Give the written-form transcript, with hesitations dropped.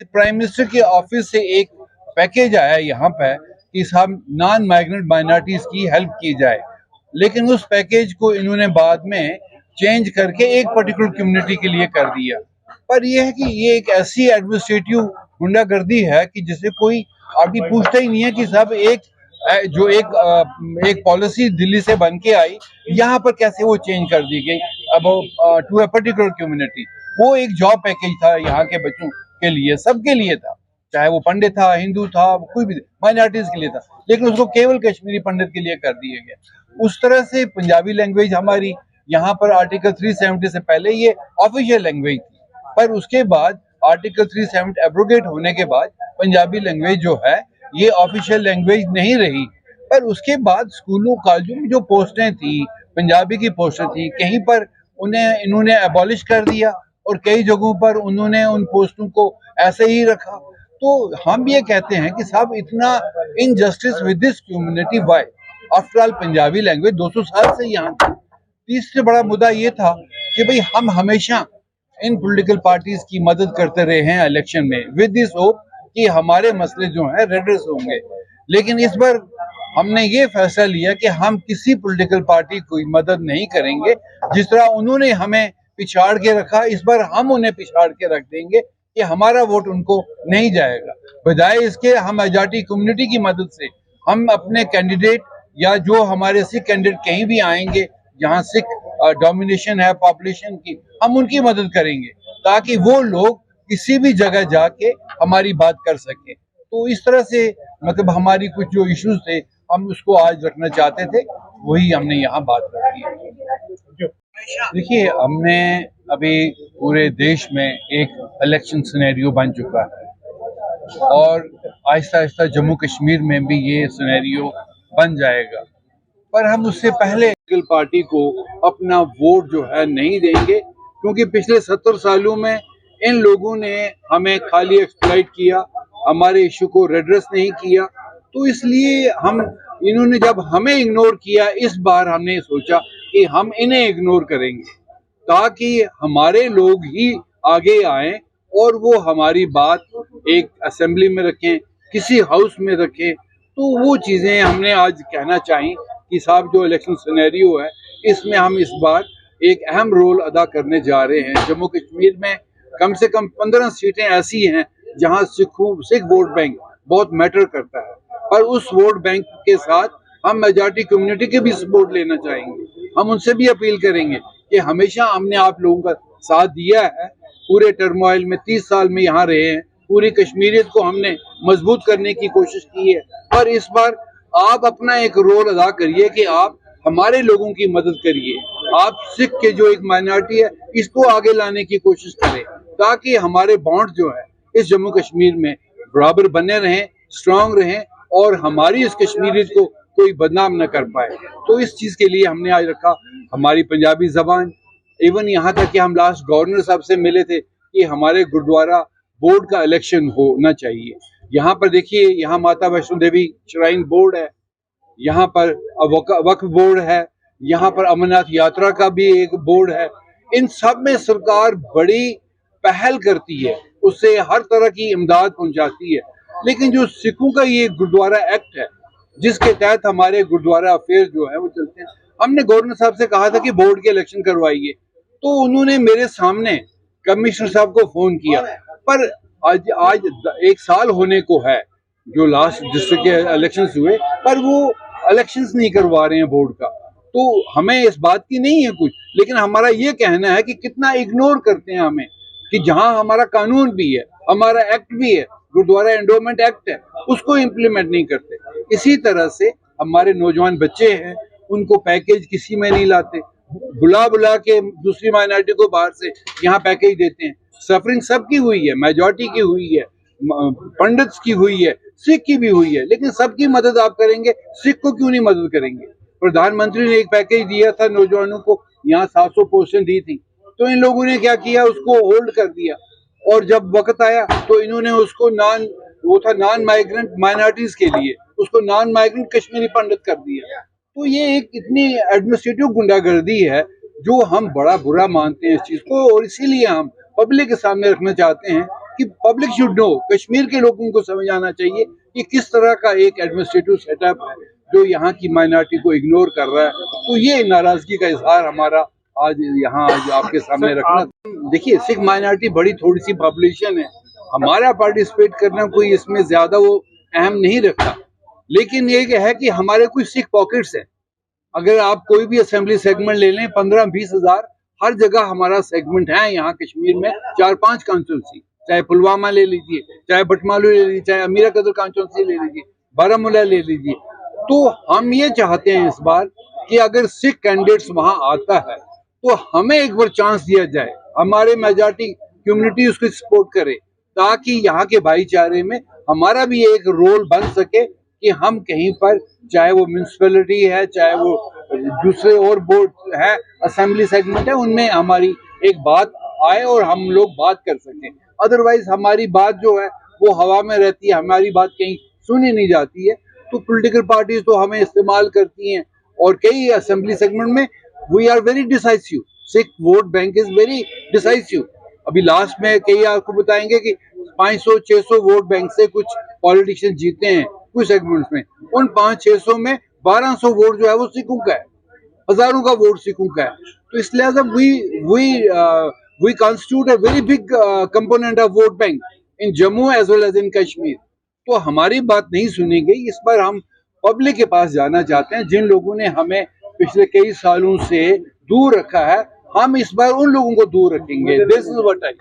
Prime minister के office से एक पैकेज आया यहाँ पे कि साहब नॉन माइग्रेंट माइनॉरिटीज की हेल्प की जाए, लेकिन उस पैकेज को इन्होंने बाद में चेंज करके एक पर्टिकुलर कम्युनिटी के लिए कर दिया। पर यह है कि ये एक ऐसी एडमिनिस्ट्रेटिव गुंडागर्दी है कि जिसे कोई अभी पूछता ही नहीं है कि साहब एक पॉलिसी दिल्ली से बन के आई, यहाँ पर कैसे वो चेंज कर दी गई अब टू ए पर्टिकुलर कम्युनिटी। वो एक जॉब पैकेज था यहाँ के बच्चों के लिए, सबके लिए था, चाहे वो पंडित था, हिंदू था, कोई भी माइनॉरिटीज के लिए था, लेकिन उसको केवल कश्मीरी पंडित के लिए कर दिया गया। उस तरह से पंजाबी लैंग्वेज हमारी यहाँ पर आर्टिकल 370 से पहले ये ऑफिशियल लैंग्वेज थी, पर उसके बाद आर्टिकल 370 एब्रोगेट होने के बाद पंजाबी लैंग्वेज जो है ये ऑफिशियल लैंग्वेज नहीं रही। पर उसके बाद स्कूलों कॉलेजों में जो पोस्टें थी, पंजाबी की पोस्टें थी, कहीं पर उन्हें इन्होंने एबॉलिश कर दिया और कई जगहों पर उन्होंने उन पोस्टों को ऐसे ही रखा। तो हम ये कहते हैं कि साहब इतना injustice with this community why? After all Punjabi language 200 साल से यहाँ थी। तीसरा बड़ा मुद्दा ये था कि भाई हम हमेशा इन पॉलिटिकल पार्टीज की मदद करते रहे हैं इलेक्शन में विद दिस होप कि हमारे मसले जो हैं रेड्रेस होंगे, लेकिन इस बार हमने ये फैसला लिया कि हम किसी पॉलिटिकल पार्टी की मदद नहीं करेंगे। जिस तरह उन्होंने हमें पिछाड़ के रखा, इस बार हम उन्हें पिछाड़ के रख देंगे कि हमारा वोट उनको नहीं जाएगा। बजाय इसके हम मेजॉरिटी कम्युनिटी की मदद से हम अपने कैंडिडेट या जो हमारे सिख कैंडिडेट कहीं भी आएंगे जहां सिख डोमिनेशन है पॉपुलेशन की, हम उनकी मदद करेंगे ताकि वो लोग किसी भी जगह जाके हमारी बात कर सके। तो इस तरह से मतलब हमारी कुछ जो इश्यूज थे हम उसको आज रखना चाहते थे, वही हमने यहाँ बात रखी है। देखिए, हमने अभी पूरे देश में एक इलेक्शन सिनेरियो बन चुका है और आहिस्ता आहिस्ता जम्मू कश्मीर में भी ये सिनेरियो बन जाएगा, पर हम उससे पहले पॉलिटिकल पार्टी को अपना वोट जो है नहीं देंगे, क्योंकि पिछले 70 सालों में इन लोगों ने हमें खाली एक्सप्लॉइट किया, हमारे इशू को रेड्रेस नहीं किया। तो इसलिए हम इन्होंने जब हमें इग्नोर किया, इस बार हमने सोचा कि हम इन्हें इग्नोर करेंगे ताकि हमारे लोग ही आगे आए और वो हमारी बात एक असेंबली में रखें, किसी हाउस में रखें। तो वो चीज़ें हमने आज कहना चाहिए कि साहब जो इलेक्शन सिनेरियो है इसमें हम इस बार एक अहम रोल अदा करने जा रहे हैं। जम्मू कश्मीर में कम से कम 15 सीटें ऐसी हैं जहां सिख वोट बैंक बहुत मैटर करता है, पर उस वोट बैंक के साथ हम मेजॉरिटी कम्युनिटी के भी सपोर्ट लेना चाहेंगे। हम उनसे भी अपील करेंगे कि हमेशा हमने आप लोगों का साथ दिया है, पूरे टर्मोइल में 30 साल में यहाँ रहे हैं, पूरी कश्मीरियत को हमने मजबूत करने की कोशिश की है, पर इस बार आप अपना एक रोल अदा करिए कि आप हमारे लोगों की मदद करिए। आप सिख के जो एक माइनॉरिटी है इसको आगे लाने की कोशिश करें ताकि हमारे बॉन्ड जो है इस जम्मू कश्मीर में बराबर बने रहें, स्ट्रांग रहें और हमारी इस कश्मीरियत को कोई बदनाम न कर पाए। तो इस चीज़ के लिए हमने आज रखा हमारी पंजाबी जबान। इवन यहाँ तक कि हम लास्ट गवर्नर साहब से मिले थे कि हमारे गुरुद्वारा बोर्ड का इलेक्शन होना चाहिए। यहाँ पर देखिए, यहाँ माता वैष्णो देवी श्राइन बोर्ड है, यहाँ पर वक्फ बोर्ड है, यहाँ पर अमरनाथ यात्रा का भी एक बोर्ड है। इन सब में सरकार बड़ी पहल करती है, उससे हर तरह की इमदाद पहुंचाती है। लेकिन जो सिखों का ये गुरुद्वारा एक्ट है जिसके तहत हमारे गुरुद्वारा अफेयर जो है वो चलते हैं, हमने गवर्नर साहब से कहा था कि बोर्ड के इलेक्शन करवाइए, तो उन्होंने मेरे सामने कमिश्नर साहब को फोन किया, पर आज 1 साल होने को है जो लास्ट डिस्ट्रिक्ट के इलेक्शंस हुए, पर वो इलेक्शंस नहीं करवा रहे हैं बोर्ड का। तो हमें इस बात की नहीं है कुछ, लेकिन हमारा ये कहना है कि कितना इग्नोर करते हैं हमें, कि जहां हमारा कानून भी है, हमारा एक्ट भी है, गुरुद्वारा एंडोमेंट एक्ट है, उसको इम्प्लीमेंट नहीं करते। इसी तरह से हमारे नौजवान बच्चे हैं, उनको पैकेज किसी में नहीं लाते, बुला बुला के दूसरी माइनॉरिटी को बाहर से यहाँ पैकेज देते हैं। सफरिंग सबकी हुई है, मेजॉरिटी की हुई है, पंडित्स की हुई है, सिख की भी हुई है, लेकिन सबकी मदद आप करेंगे, सिख को क्यों नहीं मदद करेंगे? प्रधानमंत्री ने एक पैकेज दिया था नौजवानों को, यहाँ 700 पोस्टें दी थी, तो इन लोगों ने क्या किया, उसको होल्ड कर दिया, और जब वक्त आया तो इन्होंने उसको नॉन माइग्रेंट माइनॉरिटीज के लिए उसको नॉन माइग्रेंट कश्मीरी पंडित कर दिया। तो ये एक इतनी एडमिनिस्ट्रेटिव गुंडागर्दी है जो हम बड़ा बुरा मानते हैं इस चीज को, और इसीलिए हम पब्लिक के सामने रखना चाहते हैं कि पब्लिक शुड नो, कश्मीर के लोगों को समझ आना चाहिए कि किस तरह का एक एडमिनिस्ट्रेटिव सेटअप है जो यहाँ की माइनॉरिटी को इग्नोर कर रहा है। तो ये नाराजगी का इजहार हमारा आज यहाँ आज आपके सामने रखना। देखिए, सिख माइनॉरिटी बड़ी थोड़ी सी पॉपुलेशन है, हमारा पार्टिसिपेट करना कोई इसमें ज्यादा वो अहम नहीं रखता, लेकिन ये है कि हमारे कुछ सिख पॉकेट्स हैं। अगर आप कोई भी असेंबली सेगमेंट ले लें, 15-20 हजार हर जगह हमारा सेगमेंट है यहाँ कश्मीर में, 4-5 कॉन्स्टिट्यूंसी, चाहे पुलवामा ले लीजिए, चाहे बटमालू ले लीजिए, चाहे अमीरा कदर कॉन्स्टिट्यूंसी ले लीजिए, बारामूला ले लीजिए। तो हम ये चाहते हैं इस बार कि अगर सिख कैंडिडेट्स वहां आता है तो हमें एक बार चांस दिया जाए, हमारे मेजॉरिटी कम्युनिटी उसको सपोर्ट करे, ताकि यहाँ के भाईचारे में हमारा भी एक रोल बन सके कि हम कहीं पर, चाहे वो म्यूनिसिपैलिटी है, चाहे वो दूसरे और बोर्ड है, असेंबली सेगमेंट है, उनमें हमारी एक बात आए और हम लोग बात कर सकें। अदरवाइज हमारी बात जो है वो हवा में रहती है, हमारी बात कहीं सुनी नहीं जाती है। तो पॉलिटिकल पार्टीज तो हमें इस्तेमाल करती हैं, और कई असेंबली सेगमेंट में we are very decisive, Sikh vote bank is very decisive. अभी लास्ट में कई आपको बताएंगे कि 500-600 वोट बैंक से कुछ पॉलिटिशियन जीते हैं कुछ सेगमेंट्स में, उन 500-600 में 1200 वोट जो है वो सिखों का है, हजारों का वोट सिखों का है। तो इसलिए we constitute a very big component of vote bank in Jammu as well as in Kashmir. तो हमारी बात नहीं सुनी गई। इस बार हम पब्लिक के पास जाना चाहते हैं, जिन लोगों ने हमें पिछले कई सालों से दूर रखा है, हम इस बार उन लोगों को दूर रखेंगे। This is what I